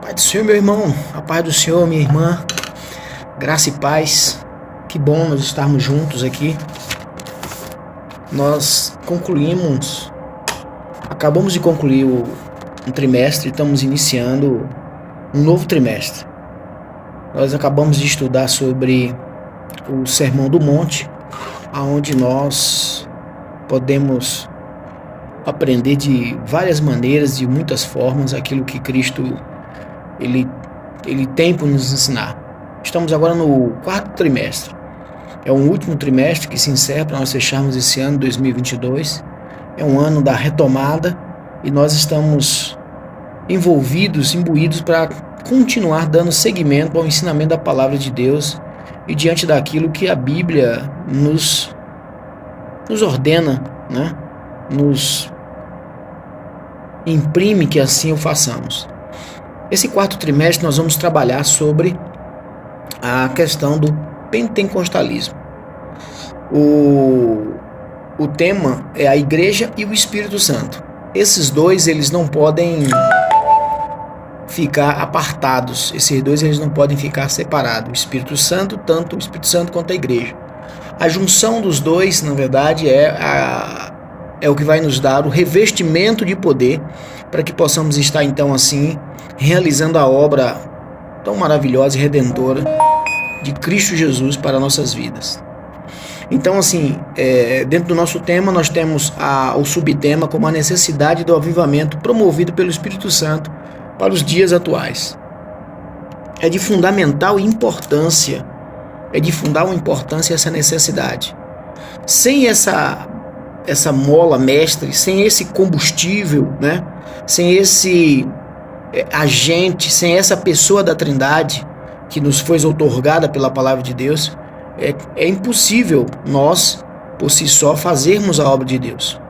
Pai do Senhor, meu irmão, a paz do Senhor, minha irmã, graça e paz. Que bom nós estarmos juntos aqui. Nós acabamos de concluir um trimestre e estamos iniciando um novo trimestre. Nós acabamos de estudar sobre o Sermão do Monte, onde nós podemos aprender de várias maneiras, de muitas formas, aquilo que Cristo ele tem para nos ensinar. Estamos agora no quarto trimestre. É o último trimestre que se encerra para nós fecharmos esse ano 2022. É um ano da retomada e nós estamos imbuídos para continuar dando seguimento ao ensinamento da palavra de Deus e diante daquilo que a Bíblia nos ordena, né? Nos imprime que assim o façamos. Esse quarto trimestre nós vamos trabalhar sobre a questão do pentecostalismo. O tema é a Igreja e o Espírito Santo. Esses dois eles não podem ficar apartados. Esses dois eles não podem ficar separados. O Espírito Santo, tanto o Espírito Santo quanto a Igreja. A junção dos dois, na verdade, é o que vai nos dar o revestimento de poder para que possamos estar então assim realizando a obra tão maravilhosa e redentora de Cristo Jesus para nossas vidas. Então assim, dentro do nosso tema nós temos o subtema como a necessidade do avivamento promovido pelo Espírito Santo para os dias atuais. É de fundamental importância essa necessidade. Sem essa mola mestre, sem esse combustível, né? Sem esse agente, sem essa pessoa da Trindade que nos foi outorgada pela palavra de Deus, é impossível nós, por si só, fazermos a obra de Deus.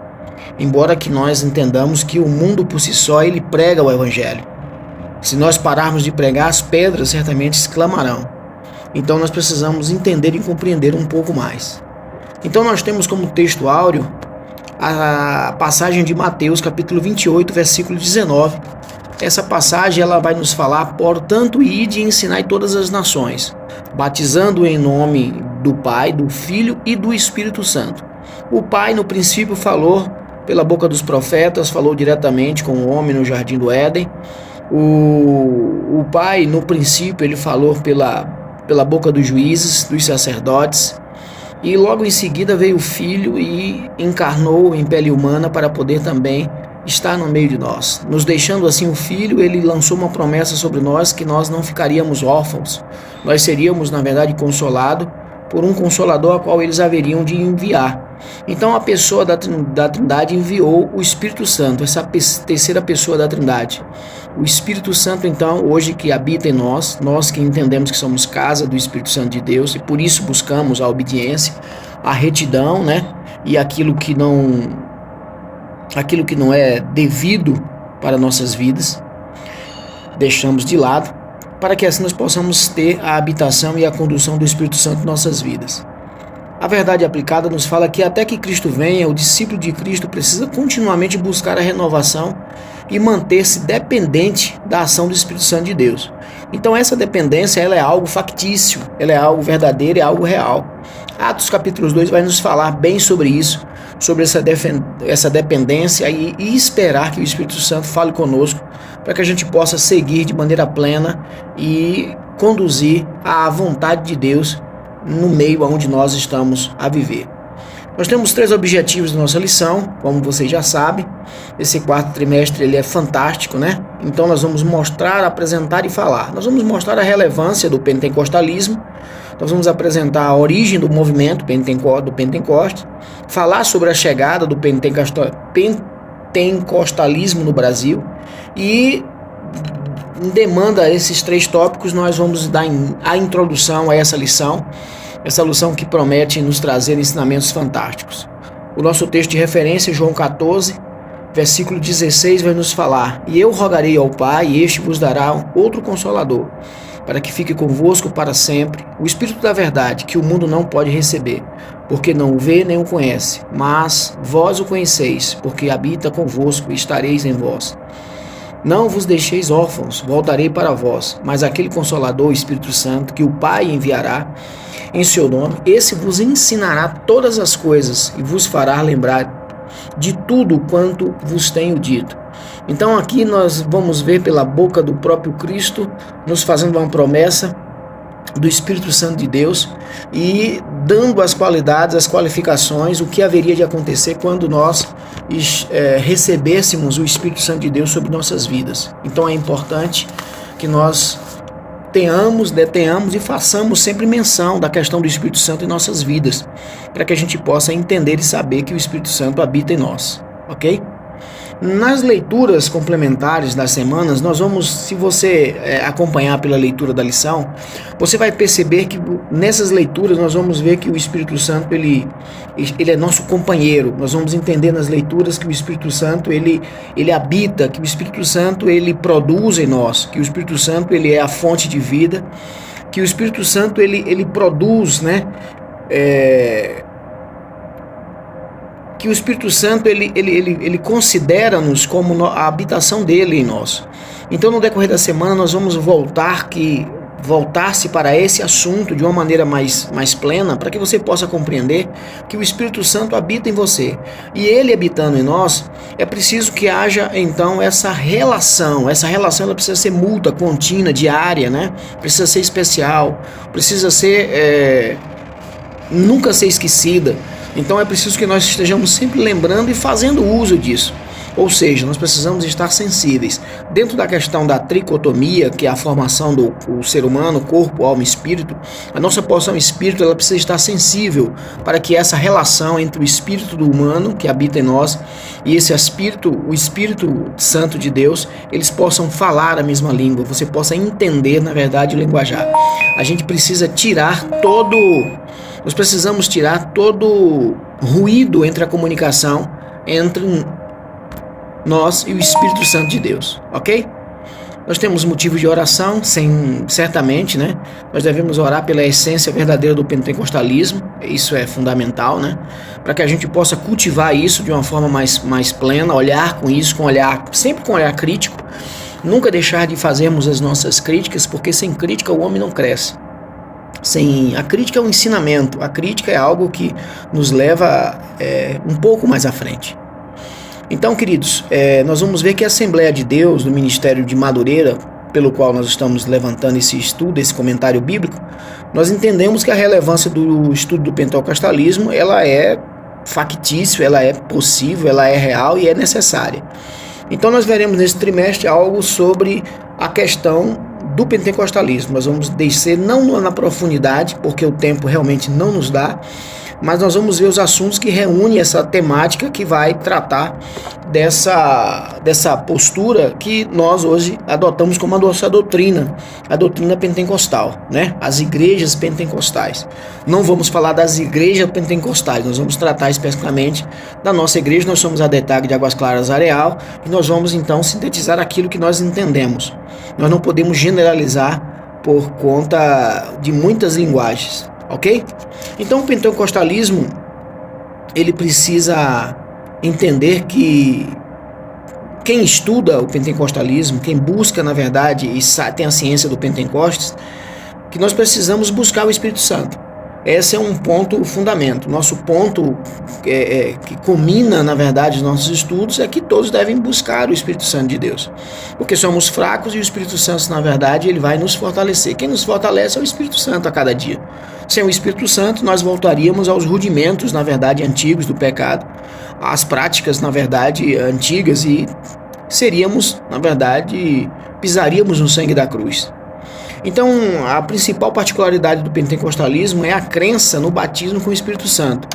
Embora que nós entendamos que o mundo por si só, ele prega o Evangelho. Se nós pararmos de pregar, as pedras certamente exclamarão. Então nós precisamos entender e compreender um pouco mais. Então nós temos como texto áureo a passagem de Mateus, capítulo 28, versículo 19. Essa passagem ela vai nos falar: portanto, ide e ensinai todas as nações, batizando em nome do Pai, do Filho e do Espírito Santo. O Pai, no princípio, falou pela boca dos profetas, falou diretamente com o homem no jardim do Éden. O Pai, no princípio, ele falou pela boca dos juízes, dos sacerdotes. E logo em seguida veio o Filho e encarnou em pele humana para poder também estar no meio de nós. Nos deixando assim o Filho, ele lançou uma promessa sobre nós que nós não ficaríamos órfãos. Nós seríamos, na verdade, consolados por um Consolador a qual eles haveriam de enviar. Então a pessoa da Trindade enviou o Espírito Santo, essa terceira pessoa da Trindade. O Espírito Santo, então, hoje que habita em nós que entendemos que somos casa do Espírito Santo de Deus e por isso buscamos a obediência, a retidão, né? E aquilo que não é devido para nossas vidas, deixamos de lado, para que assim nós possamos ter a habitação e a condução do Espírito Santo em nossas vidas. A verdade aplicada nos fala que até que Cristo venha, o discípulo de Cristo precisa continuamente buscar a renovação e manter-se dependente da ação do Espírito Santo de Deus. Então essa dependência ela é algo factício, ela é algo verdadeiro, é algo real. Atos capítulo 2 vai nos falar bem sobre isso, sobre essa dependência e esperar que o Espírito Santo fale conosco para que a gente possa seguir de maneira plena e conduzir à vontade de Deus no meio onde nós estamos a viver. Nós temos 3 objetivos da nossa lição, como vocês já sabem. Esse quarto trimestre ele é fantástico, né? Então nós vamos mostrar, apresentar e falar. Nós vamos mostrar a relevância do pentecostalismo, nós vamos apresentar a origem do movimento do Pentecoste, falar sobre a chegada do pentecostalismo no Brasil e em demanda a esses 3 tópicos nós vamos dar a introdução a essa lição que promete nos trazer ensinamentos fantásticos. O nosso texto de referência, João 14, versículo 16, vai nos falar: e eu rogarei ao Pai, e este vos dará outro Consolador, para que fique convosco para sempre, o Espírito da verdade, que o mundo não pode receber, porque não o vê nem o conhece, mas vós o conheceis, porque habita convosco e estareis em vós. Não vos deixeis órfãos, voltarei para vós, mas aquele Consolador, o Espírito Santo, que o Pai enviará em seu nome, esse vos ensinará todas as coisas e vos fará lembrar de tudo quanto vos tenho dito. Então aqui nós vamos ver pela boca do próprio Cristo, nos fazendo uma promessa do Espírito Santo de Deus e dando as qualidades, as qualificações, o que haveria de acontecer quando nós recebêssemos o Espírito Santo de Deus sobre nossas vidas. Então é importante que nós detenhamos e façamos sempre menção da questão do Espírito Santo em nossas vidas, para que a gente possa entender e saber que o Espírito Santo habita em nós, ok? Nas leituras complementares das semanas, nós vamos, se você acompanhar pela leitura da lição, você vai perceber que nessas leituras nós vamos ver que o Espírito Santo ele é nosso companheiro. Nós vamos entender nas leituras que o Espírito Santo ele habita, que o Espírito Santo ele produz em nós, que o Espírito Santo ele é a fonte de vida, que o Espírito Santo ele produz, né? Que o Espírito Santo ele considera-nos como a habitação dele em nós. Então no decorrer da semana nós vamos voltar-se para esse assunto de uma maneira mais plena, para que você possa compreender que o Espírito Santo habita em você. E ele habitando em nós, é preciso que haja então essa relação. Essa relação ela precisa ser mútua, contínua, diária, né? Precisa ser especial, precisa ser nunca ser esquecida. Então é preciso que nós estejamos sempre lembrando e fazendo uso disso. Ou seja, nós precisamos estar sensíveis. Dentro da questão da tricotomia, que é a formação do ser humano, corpo, alma e espírito, a nossa porção espírito ela precisa estar sensível para que essa relação entre o espírito do humano, que habita em nós, e esse espírito, o Espírito Santo de Deus, eles possam falar a mesma língua, você possa entender, na verdade, o linguajar. A gente precisa Nós precisamos tirar todo ruído entre a comunicação entre nós e o Espírito Santo de Deus, ok? Nós temos motivo de oração, certamente, né? Nós devemos orar pela essência verdadeira do pentecostalismo, isso é fundamental, né? Para que a gente possa cultivar isso de uma forma mais plena, olhar com isso, sempre com olhar crítico, nunca deixar de fazermos as nossas críticas, porque sem crítica o homem não cresce. A crítica é um ensinamento, a crítica é algo que nos leva um pouco mais à frente. Então, queridos, nós vamos ver que a Assembleia de Deus, do Ministério de Madureira, pelo qual nós estamos levantando esse estudo, esse comentário bíblico, nós entendemos que a relevância do estudo do pentecostalismo, ela é factício, ela é possível, ela é real e é necessária. Então nós veremos nesse trimestre algo sobre a questão do pentecostalismo. Nós vamos descer não na profundidade, porque o tempo realmente não nos dá, mas nós vamos ver os assuntos que reúnem essa temática que vai tratar dessa postura que nós hoje adotamos como a nossa doutrina, a doutrina pentecostal, né? As igrejas pentecostais. Não vamos falar das igrejas pentecostais, nós vamos tratar especificamente da nossa igreja. Nós somos a DETAG de Águas Claras Areal e nós vamos então sintetizar aquilo que nós entendemos. Nós não podemos generalizar por conta de muitas linguagens. Ok? Então o pentecostalismo ele precisa entender que quem estuda o pentecostalismo, quem busca na verdade e tem a ciência do Pentecostes, que nós precisamos buscar o Espírito Santo. Esse é um ponto fundamento. Nosso ponto que culmina, na verdade, os nossos estudos é que todos devem buscar o Espírito Santo de Deus. Porque somos fracos e o Espírito Santo, na verdade, ele vai nos fortalecer. Quem nos fortalece é o Espírito Santo a cada dia. Sem o Espírito Santo, nós voltaríamos aos rudimentos, na verdade, antigos do pecado, às práticas, na verdade, antigas e seríamos, na verdade, pisaríamos no sangue da cruz. Então, a principal particularidade do pentecostalismo é a crença no batismo com o Espírito Santo,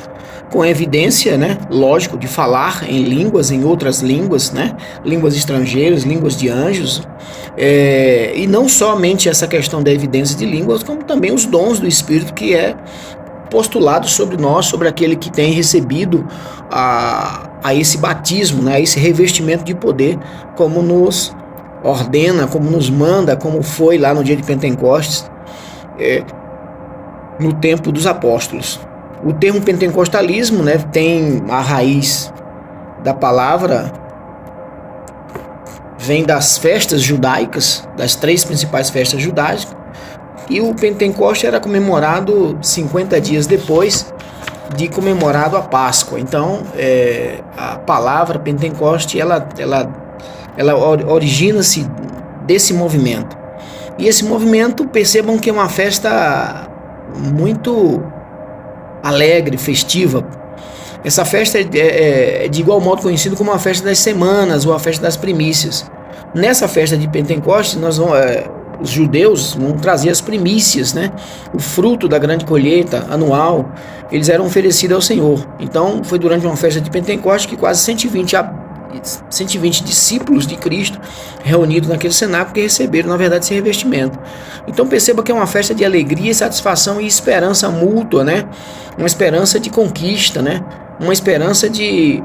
com evidência, né, lógico, de falar em línguas, em outras línguas, né, línguas estrangeiras, línguas de anjos, e não somente essa questão da evidência de línguas, como também os dons do Espírito que é postulado sobre nós, sobre aquele que tem recebido a esse batismo, né, a esse revestimento de poder, como nos ordena, como nos manda, como foi lá no dia de Pentecostes, no tempo dos apóstolos. O termo pentecostalismo, né, tem a raiz da palavra vem das festas judaicas, das 3 principais festas judaicas, e o Pentecoste era comemorado 50 dias depois de comemorado a Páscoa. Então, a palavra Pentecoste, ela origina-se desse movimento. E esse movimento, percebam que é uma festa muito alegre, festiva. Essa festa é de igual modo conhecido como a festa das semanas ou a festa das primícias. Nessa festa de Pentecostes, os judeus vão trazer as primícias, né? O fruto da grande colheita anual, eles eram oferecidos ao Senhor. Então, foi durante uma festa de Pentecostes que quase 120 discípulos de Cristo reunidos naquele cenáculo que receberam, na verdade, esse revestimento. Então, perceba que é uma festa de alegria, satisfação e esperança mútua, né? Uma esperança de conquista, né? Uma esperança de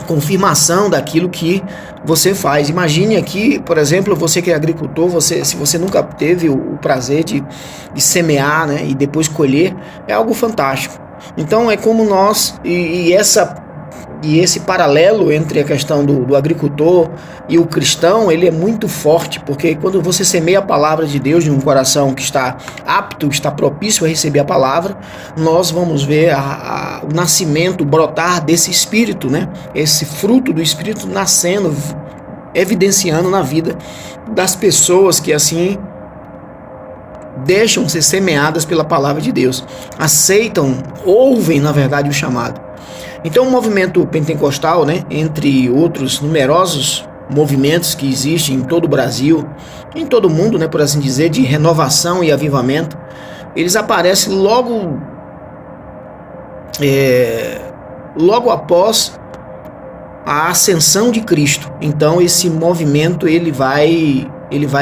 confirmação daquilo que você faz. Imagine aqui, por exemplo, você que é agricultor, se você nunca teve o prazer de semear, né, e depois colher, é algo fantástico. Então é como nós, e esse paralelo entre a questão do agricultor e o cristão, ele é muito forte, porque quando você semeia a palavra de Deus em um coração que está apto, está propício a receber a palavra, nós vamos ver o nascimento, o brotar desse espírito, né? Esse fruto do espírito nascendo, evidenciando na vida das pessoas que assim deixam ser semeadas pela palavra de Deus, aceitam, ouvem na verdade o chamado. Então o movimento pentecostal, né, entre outros numerosos movimentos que existem em todo o Brasil, em todo o mundo, né, por assim dizer, de renovação e avivamento, eles aparecem logo após a ascensão de Cristo. Então esse movimento ele vai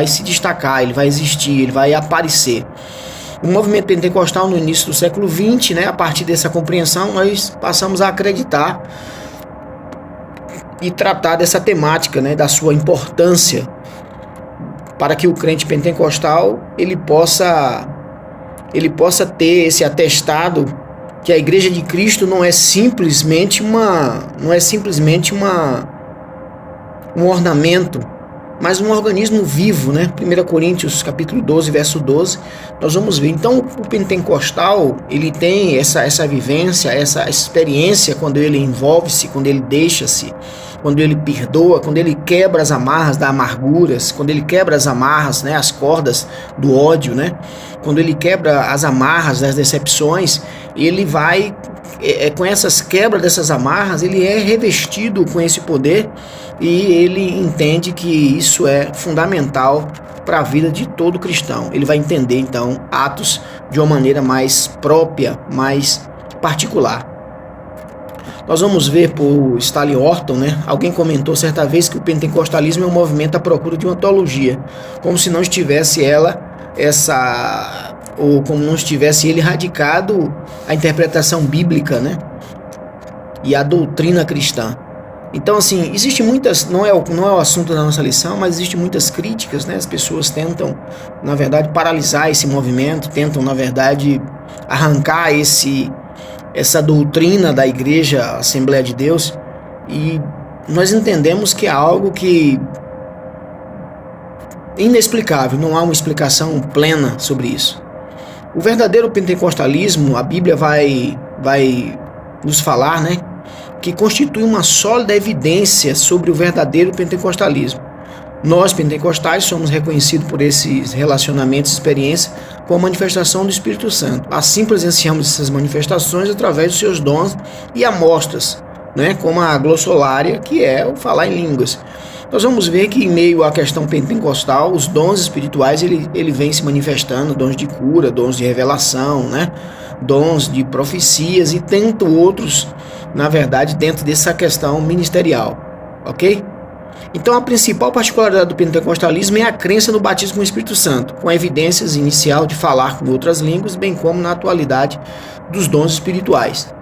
se destacar, ele vai existir, ele vai aparecer. O movimento pentecostal no início do século XX, né, a partir dessa compreensão, nós passamos a acreditar e tratar dessa temática, né, da sua importância para que o crente pentecostal ele possa ter esse atestado que a Igreja de Cristo não é simplesmente um ornamento, mas um organismo vivo, né? 1 Coríntios capítulo 12, verso 12, nós vamos ver. Então, o pentecostal, ele tem essa vivência, essa experiência quando ele envolve-se, quando ele deixa-se, quando ele perdoa, quando ele quebra as amarras das amarguras, quando ele quebra as amarras, né, as cordas do ódio, né? Quando ele quebra as amarras das decepções, ele vai, com essas quebras dessas amarras, ele é revestido com esse poder e ele entende que isso é fundamental para a vida de todo cristão. Ele vai entender, então, Atos de uma maneira mais própria, mais particular. Nós vamos ver por Stanley Horton, né? Alguém comentou certa vez que o pentecostalismo é um movimento à procura de uma teologia, como se não estivesse como não estivesse ele radicado a interpretação bíblica, né? E a doutrina cristã. Então, assim, existe muitas, não é o assunto da nossa lição, mas existe muitas críticas, né? As pessoas tentam, na verdade, paralisar esse movimento, tentam, na verdade, arrancar essa doutrina da Igreja Assembleia de Deus, e nós entendemos que é algo que inexplicável, não há uma explicação plena sobre isso. O verdadeiro pentecostalismo, a Bíblia vai nos falar, né, que constitui uma sólida evidência sobre o verdadeiro pentecostalismo. Nós, pentecostais, somos reconhecidos por esses relacionamentos e experiências com a manifestação do Espírito Santo. Assim presenciamos essas manifestações através dos seus dons e amostras, né, como a glossolária, que é o falar em línguas. Nós vamos ver que em meio à questão pentecostal, os dons espirituais ele vem se manifestando, dons de cura, dons de revelação, né, dons de profecias e tanto outros, na verdade, dentro dessa questão ministerial, ok? Então a principal particularidade do pentecostalismo é a crença no batismo com o Espírito Santo, com evidências inicial de falar com outras línguas, bem como na atualidade dos dons espirituais.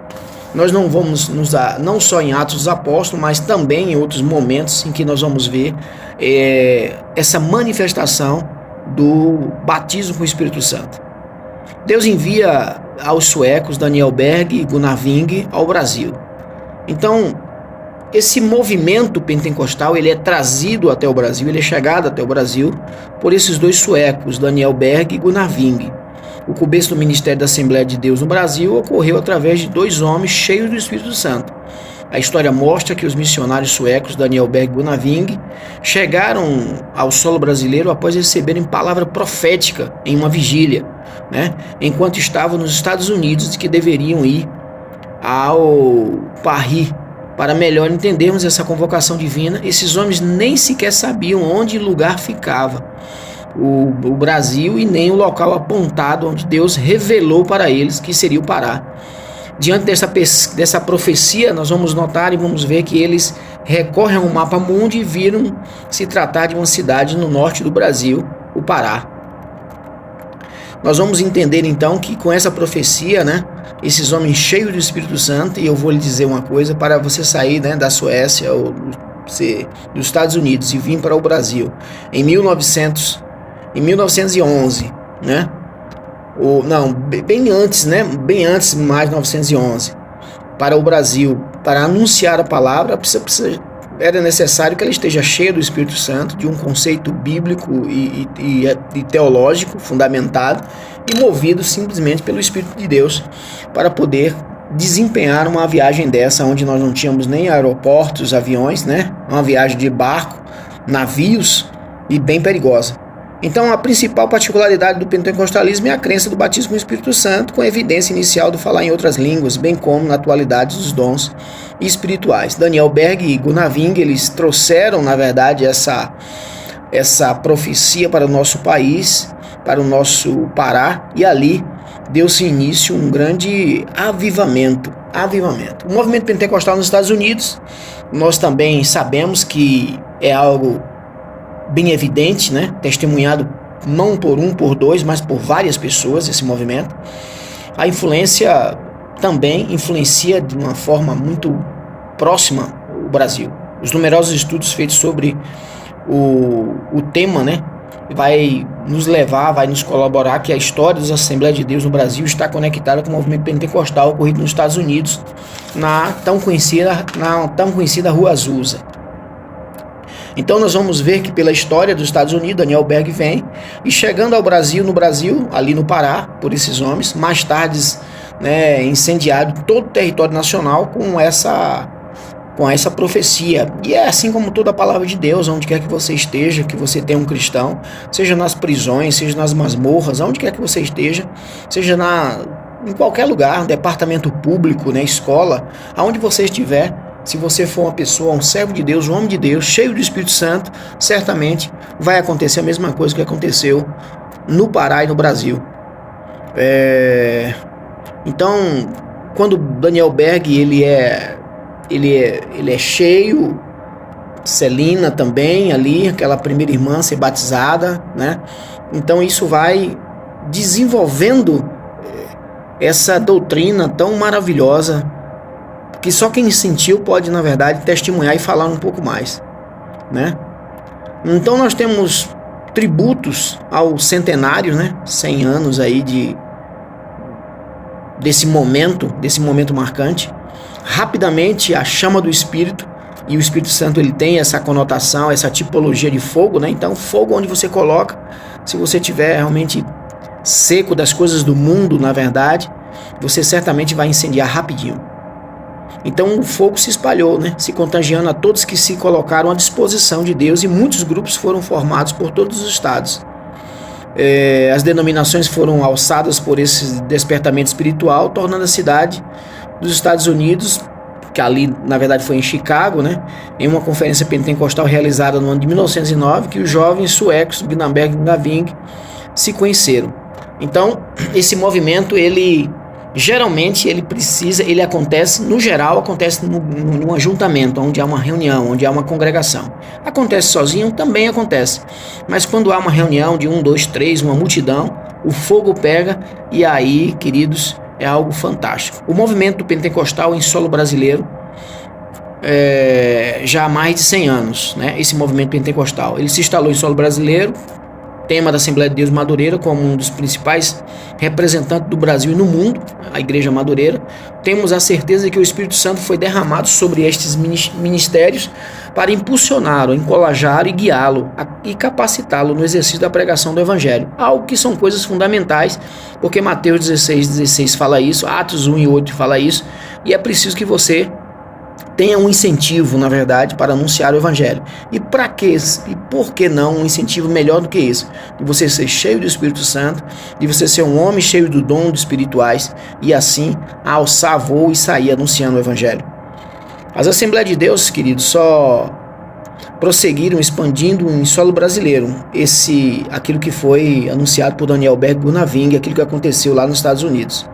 Nós não vamos não só em Atos dos Apóstolos, mas também em outros momentos em que nós vamos ver essa manifestação do batismo com o Espírito Santo. Deus envia aos suecos Daniel Berg e Gunnar Wing ao Brasil. Então, esse movimento pentecostal, ele é trazido até o Brasil, ele é chegado até o Brasil por esses dois suecos, Daniel Berg e Gunnar Wing. O começo do ministério da Assembleia de Deus no Brasil ocorreu através de dois homens cheios do Espírito Santo. A história mostra que os missionários suecos Daniel Berg e Gunnar Wing chegaram ao solo brasileiro após receberem palavra profética em uma vigília, né, enquanto estavam nos Estados Unidos, de que deveriam ir ao Paris. Para melhor entendermos essa convocação divina, esses homens nem sequer sabiam onde lugar ficava o Brasil e nem o local apontado onde Deus revelou para eles que seria o Pará. Diante dessa profecia, nós vamos notar e vamos ver que eles recorrem ao mapa mundi e viram se tratar de uma cidade no norte do Brasil, o Pará. Nós vamos entender então que com essa profecia, né, esses homens cheios do Espírito Santo, e eu vou lhe dizer uma coisa, para você sair, né, da Suécia ou dos Estados Unidos e vir para o Brasil em 1911, né? Bem antes, né? Bem antes, mais 1911, para o Brasil, para anunciar a palavra, era necessário que ela esteja cheia do Espírito Santo, de um conceito bíblico e teológico fundamentado e movido simplesmente pelo Espírito de Deus para poder desempenhar uma viagem dessa, onde nós não tínhamos nem aeroportos, aviões, né? Uma viagem de barco, navios e bem perigosa. Então, a principal particularidade do pentecostalismo é a crença do batismo com o Espírito Santo, com evidência inicial do falar em outras línguas, bem como na atualidade dos dons espirituais. Daniel Berg e Gunnar Wing, eles trouxeram, na verdade, essa profecia para o nosso país, para o nosso Pará, e ali deu-se início um grande avivamento. O movimento pentecostal nos Estados Unidos, nós também sabemos que é algo bem evidente, né? Testemunhado não por um, por dois, mas por várias pessoas, esse movimento. A influência também influencia de uma forma muito próxima o Brasil. Os numerosos estudos feitos sobre o tema, né, vai nos levar, vai nos colaborar que a história das Assembleias de Deus no Brasil está conectada com o movimento pentecostal ocorrido nos Estados Unidos, na tão conhecida Rua Azusa. Então nós vamos ver que pela história dos Estados Unidos, Daniel Berg vem e chegando ao Brasil, ali no Pará, por esses homens, mais tarde, né, incendiado todo o território nacional com essa profecia. E é assim como toda a palavra de Deus, onde quer que você esteja, que você tenha um cristão, seja nas prisões, seja nas masmorras, onde quer que você esteja, seja em qualquer lugar, departamento público, né, escola, aonde você estiver, se você for uma pessoa, um servo de Deus, um homem de Deus, cheio do Espírito Santo, certamente vai acontecer a mesma coisa que aconteceu no Pará e no Brasil. Então, quando Daniel Berg ele é cheio, Celina também ali, aquela primeira irmã ser batizada, né? Então isso vai desenvolvendo essa doutrina tão maravilhosa que só quem sentiu pode, na verdade, testemunhar e falar um pouco mais, né? Então nós temos tributos ao centenário, né? 100 anos aí desse momento marcante. Rapidamente a chama do Espírito, e o Espírito Santo ele tem essa conotação, essa tipologia de fogo, né? Então fogo onde você coloca, se você tiver realmente seco das coisas do mundo, na verdade, você certamente vai incendiar rapidinho. Então o fogo se espalhou, né? Se contagiando a todos que se colocaram à disposição de Deus, e muitos grupos foram formados por todos os estados. As denominações foram alçadas por esse despertamento espiritual, tornando a cidade dos Estados Unidos, que ali na verdade foi em Chicago, né, em uma conferência pentecostal realizada no ano de 1909, que os jovens suecos Gunnar Berg e Gunnar Wing se conheceram. Então esse movimento geralmente acontece num ajuntamento, onde há uma reunião, onde há uma congregação. Acontece sozinho? Também acontece. Mas quando há uma reunião de 1, 2, 3, uma multidão, o fogo pega, e aí, queridos, é algo fantástico. O movimento pentecostal em solo brasileiro, já há mais de 100 anos, né? Esse movimento pentecostal, ele se instalou em solo brasileiro tema da Assembleia de Deus Madureira como um dos principais representantes do Brasil e no mundo, a Igreja Madureira, temos a certeza de que o Espírito Santo foi derramado sobre estes ministérios para impulsioná-lo, encorajar e guiá-lo e capacitá-lo no exercício da pregação do Evangelho. Algo que são coisas fundamentais, porque Mateus 16 fala isso, Atos 1 e 8 fala isso, e é preciso que você tenha um incentivo, na verdade, para anunciar o Evangelho. E para quê? E por que não um incentivo melhor do que esse? De você ser cheio do Espírito Santo, de você ser um homem cheio do dom dos espirituais e assim alçar voo e sair anunciando o Evangelho. As Assembleias de Deus, queridos, só prosseguiram expandindo em solo brasileiro aquilo que foi anunciado por Daniel Berg Gunaving, aquilo que aconteceu lá nos Estados Unidos.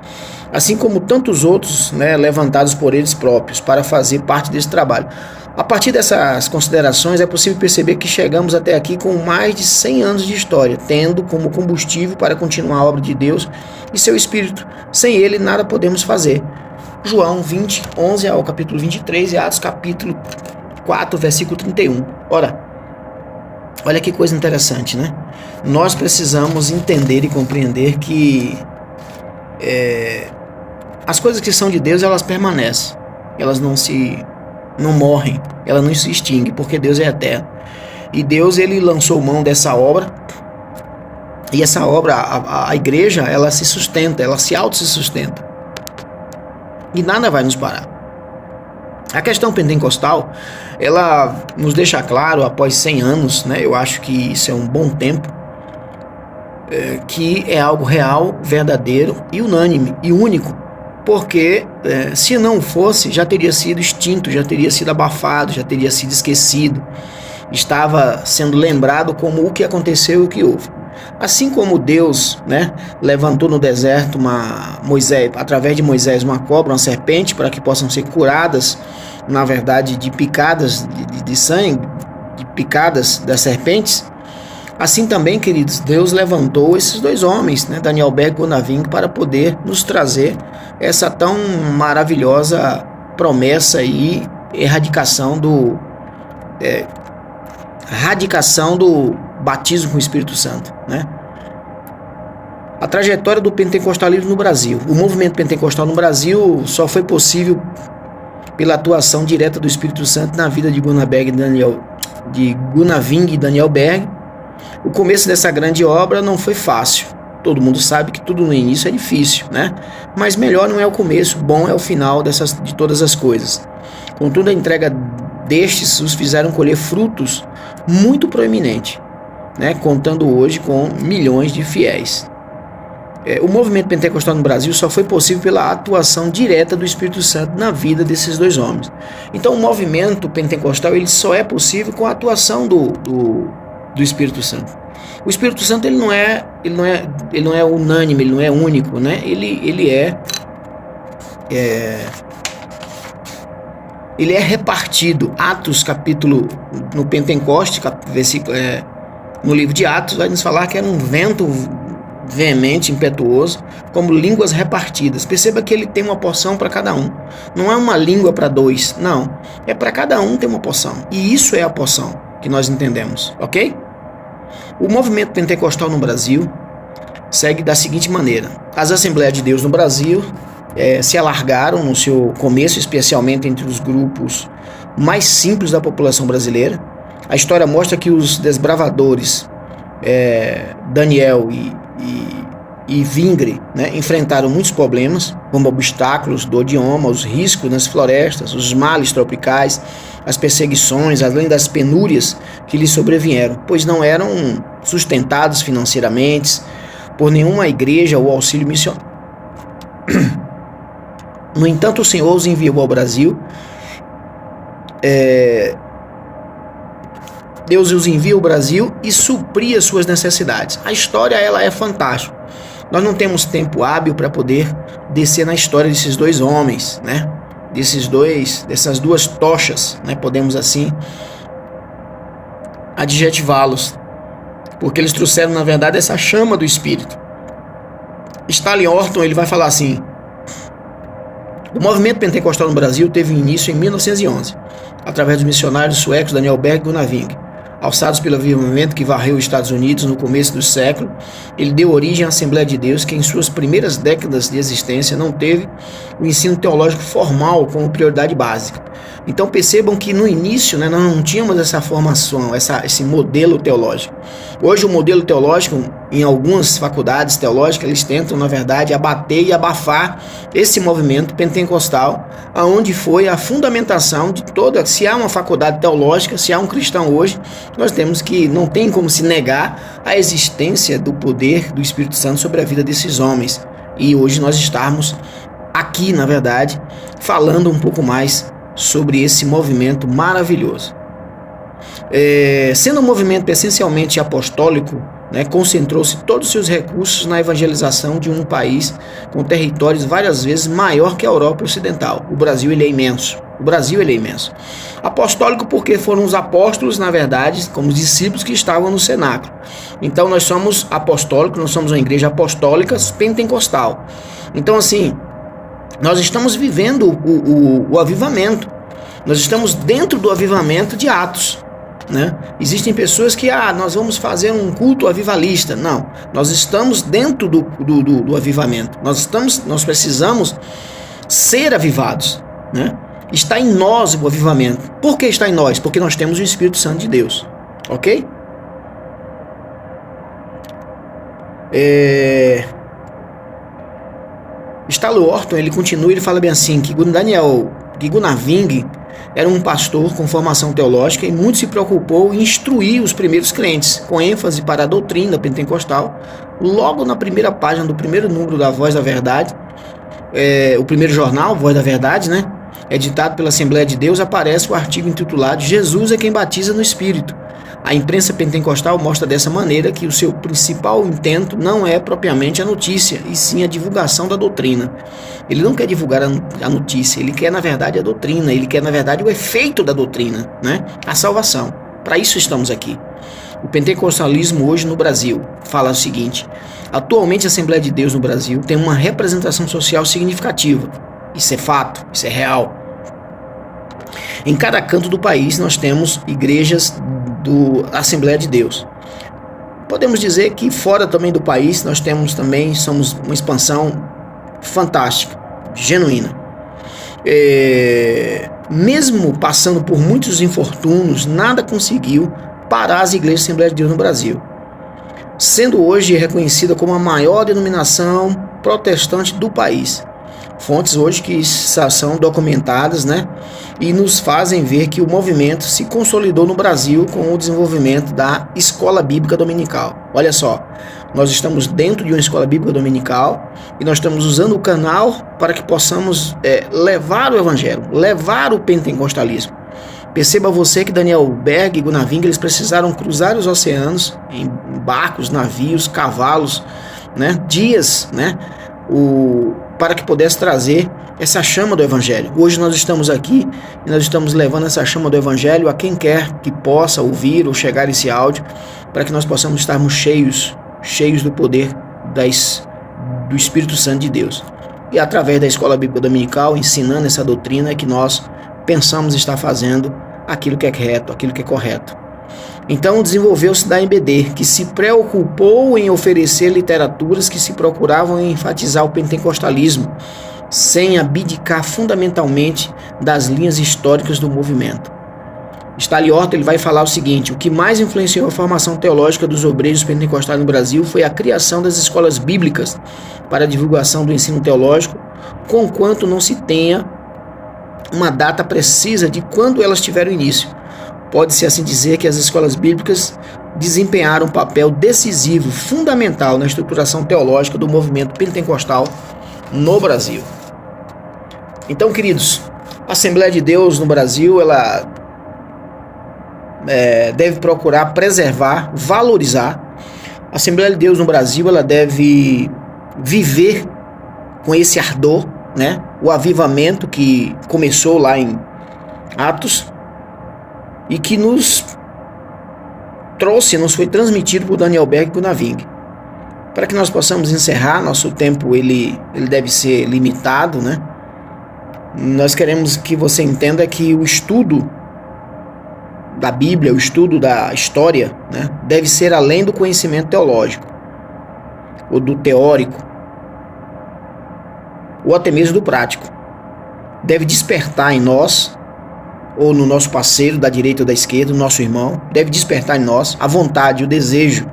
Assim como tantos outros, levantados por eles próprios para fazer parte desse trabalho. A partir dessas considerações é possível perceber que chegamos até aqui com mais de 100 anos de história, tendo como combustível para continuar a obra de Deus e seu Espírito. Sem ele nada podemos fazer. João 20, 11 ao capítulo 23 e Atos capítulo 4, versículo 31. Ora, olha que coisa interessante, né? Nós precisamos entender e compreender que as coisas que são de Deus, elas permanecem, elas não morrem, elas não se extinguem, porque Deus é eterno. E Deus, ele lançou mão dessa obra, e essa obra, a igreja, ela se sustenta, ela se auto-sustenta, e nada vai nos parar. A questão pentecostal, ela nos deixa claro, após 100 anos, eu acho que isso é um bom tempo, que é algo real, verdadeiro e unânime e único. Porque se não fosse, já teria sido extinto, já teria sido abafado, já teria sido esquecido. Estava sendo lembrado como o que aconteceu e o que houve. Assim como Deus, levantou no deserto através de Moisés uma cobra, uma serpente, para que possam ser curadas, na verdade, de picadas de sangue, de picadas das serpentes. Assim também, queridos, Deus levantou esses dois homens, Daniel Berg e Gunaving, para poder nos trazer essa tão maravilhosa promessa e erradicação do batismo com o Espírito Santo, A trajetória do pentecostalismo no Brasil. O movimento pentecostal no Brasil só foi possível pela atuação direta do Espírito Santo na vida de Gunaving e Daniel Berg. O começo dessa grande obra não foi fácil. Todo mundo sabe que tudo no início é difícil, Mas melhor não é o começo, bom é o final de todas as coisas. Contudo, a entrega destes os fizeram colher frutos muito proeminentes, Contando hoje com milhões de fiéis. O movimento pentecostal no Brasil só foi possível pela atuação direta do Espírito Santo na vida desses dois homens. Então, o movimento pentecostal ele só é possível com a atuação do Espírito Santo. O Espírito Santo ele não é unânime, ele não é único, Ele é repartido. Atos capítulo no Pentecoste, versículo no livro de Atos vai nos falar que era um vento veemente, impetuoso, como línguas repartidas. Perceba que ele tem uma porção para cada um. Não é uma língua para dois, não. É para cada um ter uma porção. E isso é a porção que nós entendemos, ok? O movimento pentecostal no Brasil segue da seguinte maneira. As Assembleias de Deus no Brasil se alargaram no seu começo, especialmente entre os grupos mais simples da população brasileira. A história mostra que os desbravadores Daniel e Vingre enfrentaram muitos problemas, como obstáculos do idioma, os riscos nas florestas, os males tropicais, as perseguições, além das penúrias que lhes sobrevieram, pois não eram sustentados financeiramente por nenhuma igreja ou auxílio missionário. No entanto, o Senhor os enviou ao Brasil. Deus os envia ao Brasil e supria suas necessidades. A história ela é fantástica. Nós não temos tempo hábil para poder descer na história desses dois homens, dessas duas tochas, podemos assim adjetivá-los, porque eles trouxeram na verdade essa chama do Espírito. Stanley Orton ele vai falar assim: o movimento pentecostal no Brasil teve início em 1911, através dos missionários suecos Daniel Berg e Gunaving. alçados pelo avivamento que varreu os Estados Unidos no começo do século. Ele deu origem à Assembleia de Deus, que em suas primeiras décadas de existência não teve o ensino teológico formal como prioridade básica. Então percebam que no início, né, nós não tínhamos essa formação, esse modelo teológico. Hoje o modelo teológico, em algumas faculdades teológicas, eles tentam, na verdade, abater e abafar esse movimento pentecostal, aonde foi a fundamentação de toda. Se há uma faculdade teológica, se há um cristão hoje, nós temos que, não tem como se negar a existência do poder do Espírito Santo sobre a vida desses homens. E hoje nós estamos aqui, na verdade, falando um pouco mais sobre esse movimento maravilhoso. Sendo um movimento essencialmente apostólico, né, concentrou-se todos os seus recursos na evangelização de um país com territórios várias vezes maior que a Europa Ocidental. O Brasil ele é imenso. Apostólico porque foram os apóstolos, na verdade, como os discípulos que estavam no cenáculo. Então nós somos apostólicos, nós somos uma igreja apostólica pentecostal. Então assim, nós estamos vivendo o avivamento. Nós estamos dentro do avivamento de Atos, né? Existem pessoas que, nós vamos fazer um culto avivalista. Não, nós estamos dentro do avivamento. Nós precisamos ser avivados, né? Está em nós o avivamento. Por que está em nós? Porque nós temos o Espírito Santo de Deus, ok? Stanley Orton, ele continua, ele fala bem assim, que Daniel Gunaving era um pastor com formação teológica e muito se preocupou em instruir os primeiros crentes, com ênfase para a doutrina pentecostal. Logo na primeira página do primeiro número da Voz da Verdade, o primeiro jornal, Voz da Verdade, né, editado pela Assembleia de Deus, aparece o artigo intitulado Jesus é quem batiza no Espírito. A imprensa pentecostal mostra dessa maneira que o seu principal intento não é propriamente a notícia, e sim a divulgação da doutrina. Ele não quer divulgar a notícia, ele quer na verdade a doutrina, ele quer na verdade o efeito da doutrina, né? A salvação. Para isso estamos aqui. O pentecostalismo hoje no Brasil fala o seguinte: atualmente a Assembleia de Deus no Brasil tem uma representação social significativa. Isso é fato, isso é real. Em cada canto do país nós temos igrejas da Assembleia de Deus. Podemos dizer que fora também do país nós somos uma expansão fantástica, genuína. Mesmo passando por muitos infortúnios, nada conseguiu parar as igrejas da Assembleia de Deus no Brasil, sendo hoje reconhecida como a maior denominação protestante do país. Fontes hoje que são documentadas, né, e nos fazem ver que o movimento se consolidou no Brasil com o desenvolvimento da escola bíblica dominical. Olha só, nós estamos dentro de uma escola bíblica dominical e nós estamos usando o canal para que possamos levar o evangelho, levar o pentecostalismo. Perceba você que Daniel Berg e Gunaving, eles precisaram cruzar os oceanos em barcos, navios, cavalos, né, dias, né, para que pudesse trazer essa chama do Evangelho. Hoje nós estamos aqui e nós estamos levando essa chama do Evangelho a quem quer que possa ouvir ou chegar esse áudio, para que nós possamos estarmos cheios do poder do Espírito Santo de Deus. E através da Escola Bíblica Dominical, ensinando essa doutrina, é que nós pensamos estar fazendo aquilo que é reto, aquilo que é correto. Então desenvolveu-se da MBD, que se preocupou em oferecer literaturas que se procuravam enfatizar o pentecostalismo, sem abdicar fundamentalmente das linhas históricas do movimento. Stanley Orton ele vai falar o seguinte: o que mais influenciou a formação teológica dos obreiros pentecostais no Brasil foi a criação das escolas bíblicas para a divulgação do ensino teológico, conquanto não se tenha uma data precisa de quando elas tiveram início. Pode-se assim dizer que as escolas bíblicas desempenharam um papel decisivo, fundamental na estruturação teológica do movimento pentecostal no Brasil. Então, queridos, a Assembleia de Deus no Brasil, ela deve procurar preservar, valorizar. A Assembleia de Deus no Brasil, ela deve viver com esse ardor, né? O avivamento que começou lá em Atos e que nos foi transmitido por Daniel Berg e Gunaving. Para que nós possamos encerrar, nosso tempo ele deve ser limitado, né? Nós queremos que você entenda que o estudo da Bíblia, o estudo da história, né, deve ser além do conhecimento teológico, ou do teórico, ou até mesmo do prático. Deve despertar em nós, ou no nosso parceiro da direita ou da esquerda, o nosso irmão, deve despertar em nós a vontade, o desejo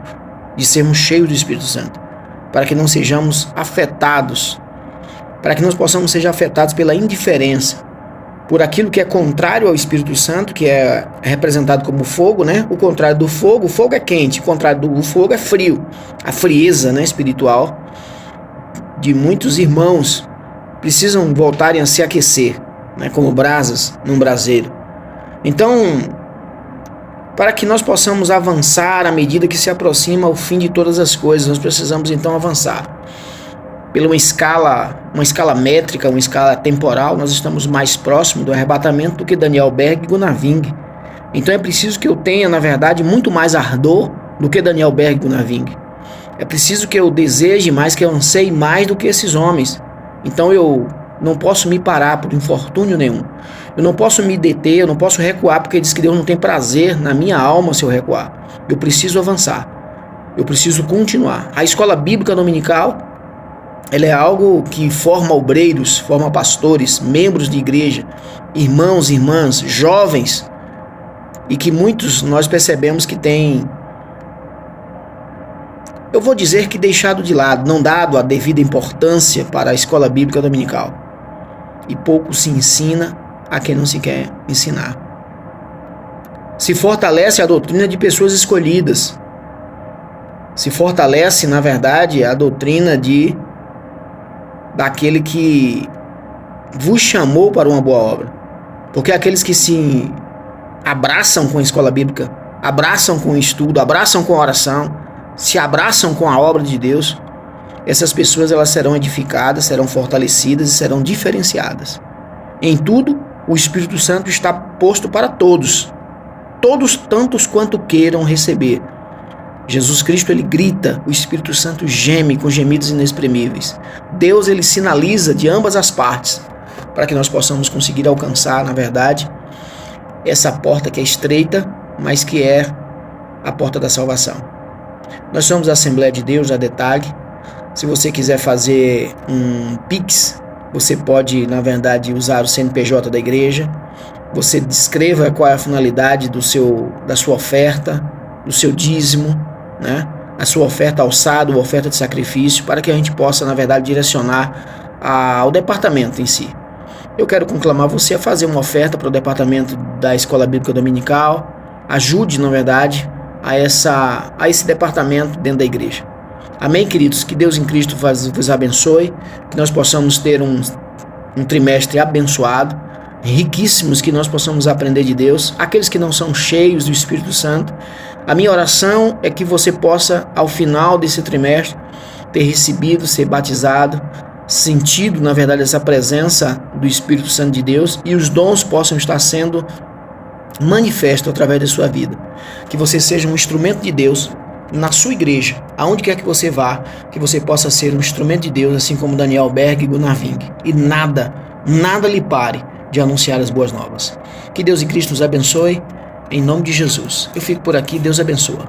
de sermos cheios do Espírito Santo, para que não sejamos afetados, para que nós possamos ser afetados pela indiferença, por aquilo que é contrário ao Espírito Santo, que é representado como fogo, né? O contrário do fogo, o fogo é quente, o contrário do fogo é frio. A frieza, né, espiritual de muitos irmãos precisam voltarem a se aquecer, né, como brasas num braseiro. Então, para que nós possamos avançar à medida que se aproxima o fim de todas as coisas, nós precisamos então avançar. Pela uma escala métrica, uma escala temporal, nós estamos mais próximos do arrebatamento do que Daniel Berg e Gunnar Wing. Então é preciso que eu tenha, na verdade, muito mais ardor do que Daniel Berg e Gunnar Wing. É preciso que eu deseje mais, que eu anseie mais do que esses homens. Então eu não posso me parar por infortúnio nenhum. Eu não posso me deter, eu não posso recuar, porque diz que Deus não tem prazer na minha alma se eu recuar. Eu preciso avançar. Eu preciso continuar. A escola bíblica dominical, ela é algo que forma obreiros, forma pastores, membros de igreja, irmãos, irmãs, jovens, e que muitos nós percebemos que têm, eu vou dizer que deixado de lado, não dado a devida importância para a escola bíblica dominical. E pouco se ensina a quem não se quer ensinar. Se fortalece a doutrina de pessoas escolhidas. Se fortalece, na verdade, a doutrina daquele que vos chamou para uma boa obra. Porque aqueles que se abraçam com a escola bíblica, abraçam com o estudo, abraçam com a oração, se abraçam com a obra de Deus, essas pessoas elas serão edificadas, serão fortalecidas e serão diferenciadas. Em tudo, o Espírito Santo está posto para todos tantos quanto queiram receber. Jesus Cristo, ele grita, o Espírito Santo geme com gemidos inexprimíveis. Deus, ele sinaliza de ambas as partes, para que nós possamos conseguir alcançar, na verdade, essa porta que é estreita, mas que é a porta da salvação. Nós somos a Assembleia de Deus, a DETAG. Se você quiser fazer um Pix, você pode, na verdade, usar o CNPJ da igreja. Você descreva qual é a finalidade da sua oferta, do seu dízimo, né? A sua oferta alçada, a oferta de sacrifício, para que a gente possa, na verdade, direcionar ao departamento em si. Eu quero conclamar você a fazer uma oferta para o departamento da Escola Bíblica Dominical. Ajude, na verdade, a esse departamento dentro da igreja. Amém, queridos? Que Deus em Cristo vos abençoe, que nós possamos ter um trimestre abençoado, riquíssimos, que nós possamos aprender de Deus. Aqueles que não são cheios do Espírito Santo, a minha oração é que você possa, ao final desse trimestre, ter recebido, ser batizado, sentido, na verdade, essa presença do Espírito Santo de Deus, e os dons possam estar sendo manifestos através da sua vida. Que você seja um instrumento de Deus na sua igreja, aonde quer que você vá, que você possa ser um instrumento de Deus, assim como Daniel Berg e Gunnar Wing, e nada lhe pare de anunciar as boas novas. Que Deus em Cristo nos abençoe, em nome de Jesus. Eu fico por aqui, Deus abençoa.